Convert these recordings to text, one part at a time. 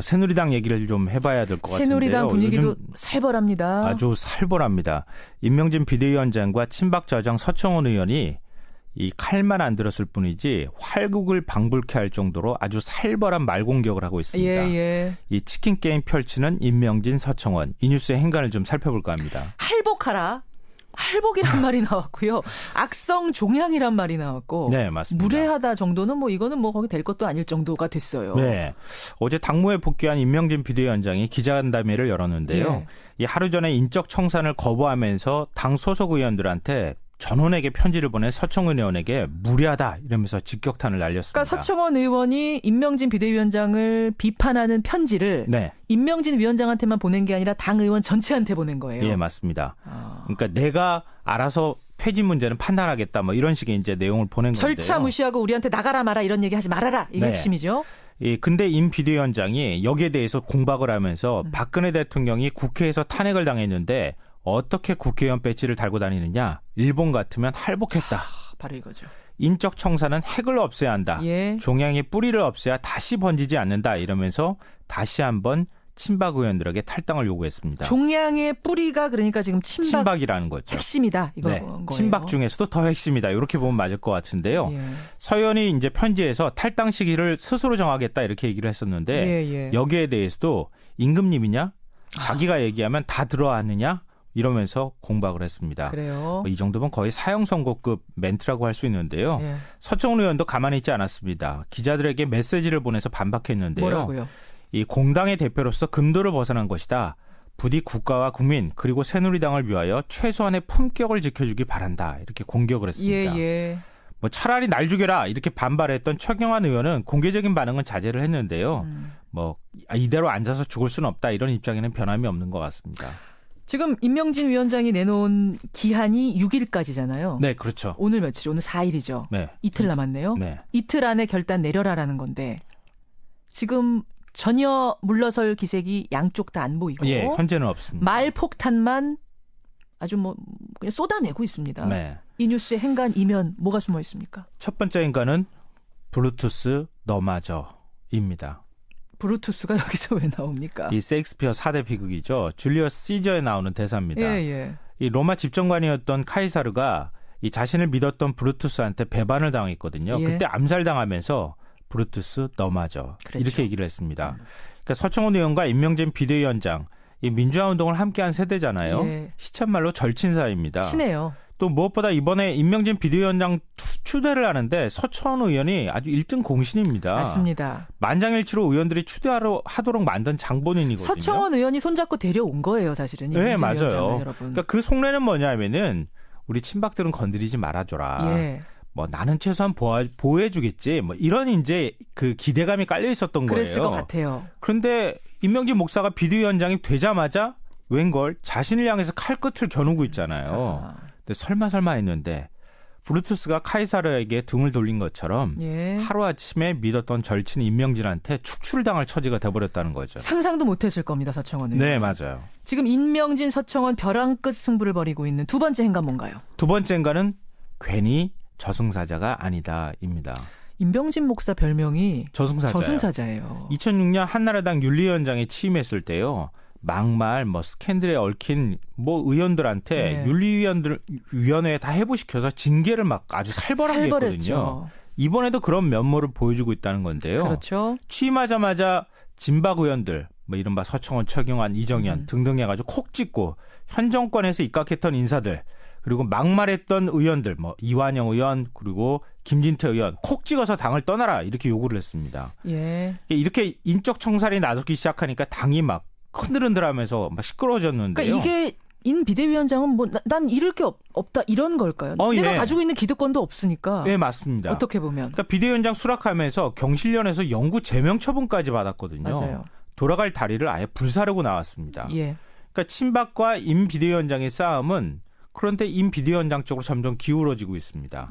새누리당 얘기를 좀 해봐야 될 것 같은데요. 새누리당 분위기도 살벌합니다. 아주 살벌합니다. 임명진 비대위원장과 친박 저장 서청원 의원이 이 칼만 안 들었을 뿐이지 활국을 방불케 할 정도로 아주 살벌한 말공격을 하고 있습니다. 예. 이 치킨 게임 펼치는 임명진, 서청원, 이 뉴스의 행간을 좀 살펴볼까 합니다. 할복하라. 할복이란 말이 나왔고요. 악성 종양이란 말이 나왔고. 네, 맞습니다. 무례하다 정도는 이거는 거기 될 것도 아닐 정도가 됐어요. 네. 어제 당무에 복귀한 임명진 비대위원장이 기자간담회를 열었는데요. 네. 이 하루 전에 인적 청산을 거부하면서 당 소속 의원들한테 전원에게 편지를 보낸 서청원 의원에게 무례하다 이러면서 직격탄을 날렸습니다. 그러니까 서청원 의원이 임명진 비대위원장을 비판하는 편지를 네. 임명진 위원장한테만 보낸 게 아니라 당 의원 전체한테 보낸 거예요. 예, 맞습니다. 그러니까 내가 알아서 폐지 문제는 판단하겠다 이런 식의 이제 내용을 보낸 건데요. 절차 무시하고 우리한테 나가라 마라 이런 얘기 하지 말아라. 이게 핵심이죠. 예, 근데 임 비대위원장이 여기에 대해서 공박을 하면서 박근혜 대통령이 국회에서 탄핵을 당했는데 어떻게 국회의원 배지를 달고 다니느냐. 일본 같으면 할복했다. 바로 이거죠. 인적 청산은 핵을 없애야 한다. 예. 종양의 뿌리를 없애야 다시 번지지 않는다. 이러면서 다시 한번 친박 의원들에게 탈당을 요구했습니다. 종양의 뿌리가 그러니까 지금 친박이라는 거죠. 핵심이다. 이거 네. 거예요. 친박 중에서도 더 핵심이다. 이렇게 보면 맞을 것 같은데요. 예. 서 의원이 이제 편지에서 탈당 시기를 스스로 정하겠다 이렇게 얘기를 했었는데 여기에 대해서도 임금님이냐? 자기가 얘기하면 다 들어왔느냐? 이러면서 공박을 했습니다. 그래요. 이 정도면 거의 사형 선고급 멘트라고 할 수 있는데요. 예. 서청원 의원도 가만히 있지 않았습니다. 기자들에게 메시지를 보내서 반박했는데요. 뭐라고요? 이 공당의 대표로서 금도를 벗어난 것이다. 부디 국가와 국민 그리고 새누리당을 위하여 최소한의 품격을 지켜주기 바란다. 이렇게 공격을 했습니다. 예. 차라리 날 죽여라 이렇게 반발했던 최경환 의원은 공개적인 반응은 자제를 했는데요. 이대로 앉아서 죽을 수는 없다. 이런 입장에는 변함이 없는 것 같습니다. 지금 임명진 위원장이 내놓은 기한이 6일까지잖아요. 네, 그렇죠. 오늘 며칠이? 오늘 4일이죠. 네. 이틀 남았네요. 네. 이틀 안에 결단 내려라라는 건데 지금 전혀 물러설 기색이 양쪽 다 안 보이고 예, 현재는 없습니다. 말폭탄만 아주 그냥 쏟아내고 있습니다. 네. 이 뉴스의 행간 이면 뭐가 숨어 있습니까? 첫 번째 행간은 블루투스 너마저입니다. 브루투스가 여기서 왜 나옵니까? 이 셰익스피어 4대 비극이죠. 줄리어스 시저에 나오는 대사입니다. 예. 이 로마 집정관이었던 카이사르가 이 자신을 믿었던 브루투스한테 배반을 당했거든요. 예. 그때 암살당하면서 브루투스 너마저 그랬죠. 이렇게 얘기를 했습니다. 그러니까 서청원 의원과 임명진 비대위원장 이 민주화 운동을 함께한 세대잖아요. 예. 시참말로 절친사입니다. 친해요. 또 무엇보다 이번에 임명진 비대위원장 추대를 하는데 서청원 의원이 아주 1등 공신입니다. 맞습니다. 만장일치로 의원들이 추대하도록 만든 장본인이거든요. 서청원 의원이 손잡고 데려온 거예요, 사실은. 네, 맞아요. 여러분. 그러니까 그 속내는 뭐냐면은 우리 친박들은 건드리지 말아줘라. 예. 나는 최소한 보호해주겠지. 이런 이제 그 기대감이 깔려 있었던 거예요. 그랬을 것 같아요. 그런데 임명진 목사가 비대위원장이 되자마자 웬걸 자신을 향해서 칼끝을 겨누고 있잖아요. 근데 설마 했는데 브루투스가 카이사르에게 등을 돌린 것처럼 하루아침에 믿었던 절친 임명진한테 축출을 당할 처지가 돼버렸다는 거죠. 상상도 못했을 겁니다. 서청원 의원. 네, 맞아요. 지금 임명진, 서청원 벼랑 끝 승부를 벌이고 있는 두 번째 행간 뭔가요? 두 번째 행간은 괜히 저승사자가 아니다입니다. 임명진 목사 별명이 저승사자예요. 2006년 한나라당 윤리위원장에 취임했을 때요. 막말 스캔들에 얽힌 의원들한테 윤리위원회에 다 해부시켜서 징계를 아주 살벌하게 했거든요. 이번에도 그런 면모를 보여주고 있다는 건데요. 그렇죠. 취임하자마자 진박 의원들 이른바 서청원, 최경환, 이정현 등등 해가지고 콕 찍고 현 정권에서 입각했던 인사들 그리고 막말했던 의원들 이완영 의원 그리고 김진태 의원 콕 찍어서 당을 떠나라 이렇게 요구를 했습니다. 예. 이렇게 인적 청산이 나서기 시작하니까 당이 흔들흔들하면서 시끄러워졌는데요. 그러니까 이게 인 비대위원장은 난 잃을 게 없다 이런 걸까요? 내가 가지고 있는 기득권도 없으니까. 네, 맞습니다. 어떻게 보면. 그러니까 비대위원장 수락하면서 경실련에서 영구 제명 처분까지 받았거든요. 맞아요. 돌아갈 다리를 아예 불사르고 나왔습니다. 예. 그러니까 친박과 임 비대위원장의 싸움은 그런데 임 비대위원장 쪽으로 점점 기울어지고 있습니다.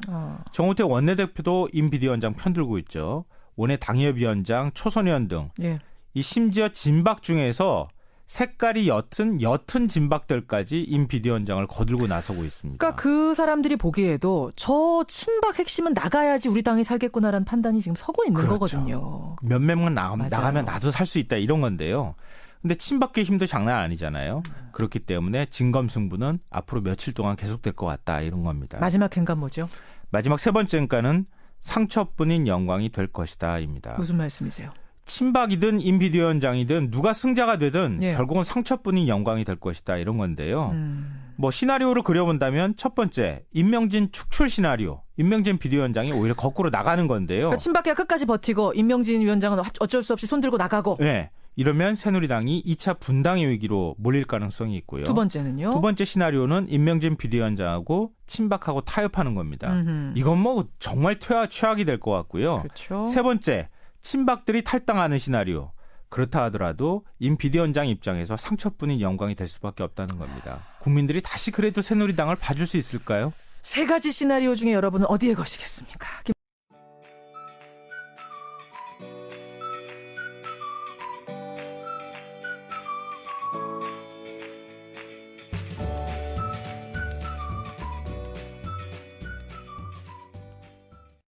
정우택 원내대표도 임 비대위원장 편들고 있죠. 원내 당협위원장, 초선의원 등. 이 심지어 진박 중에서 색깔이 옅은 진박들까지 임 비대위원장을 거들고 나서고 있습니다. 그러니까 그 사람들이 보기에도 저 친박 핵심은 나가야지 우리 당이 살겠구나라는 판단이 지금 서고 있는 그렇죠. 거거든요. 몇 명만 나가면 나도 살 수 있다 이런 건데요. 근데 친박계 힘도 장난 아니잖아요. 그렇기 때문에 진검승부는 앞으로 며칠 동안 계속될 것 같다 이런 겁니다. 마지막 행간 뭐죠? 마지막 세 번째 행간은 상처뿐인 영광이 될 것이다입니다. 무슨 말씀이세요? 친박이든 임 비대위원장이든 누가 승자가 되든 예. 결국은 상처뿐인 영광이 될 것이다 이런 건데요. 뭐 시나리오를 그려본다면 첫 번째 임명진 축출 시나리오. 임명진 비대위원장이 오히려 거꾸로 나가는 건데요. 그러니까 친박계가 끝까지 버티고 임명진 위원장은 어쩔 수 없이 손들고 나가고. 네. 이러면 새누리당이 2차 분당의 위기로 몰릴 가능성이 있고요. 두 번째는요? 두 번째 시나리오는 임명진 비대위원장하고 친박하고 타협하는 겁니다. 이건 뭐 정말 최악이 될 것 같고요. 그렇죠. 세 번째, 친박들이 탈당하는 시나리오. 그렇다 하더라도 임 비대위원장 입장에서 상처뿐인 영광이 될 수밖에 없다는 겁니다. 국민들이 다시 그래도 새누리당을 봐줄 수 있을까요? 세 가지 시나리오 중에 여러분은 어디에 거시겠습니까?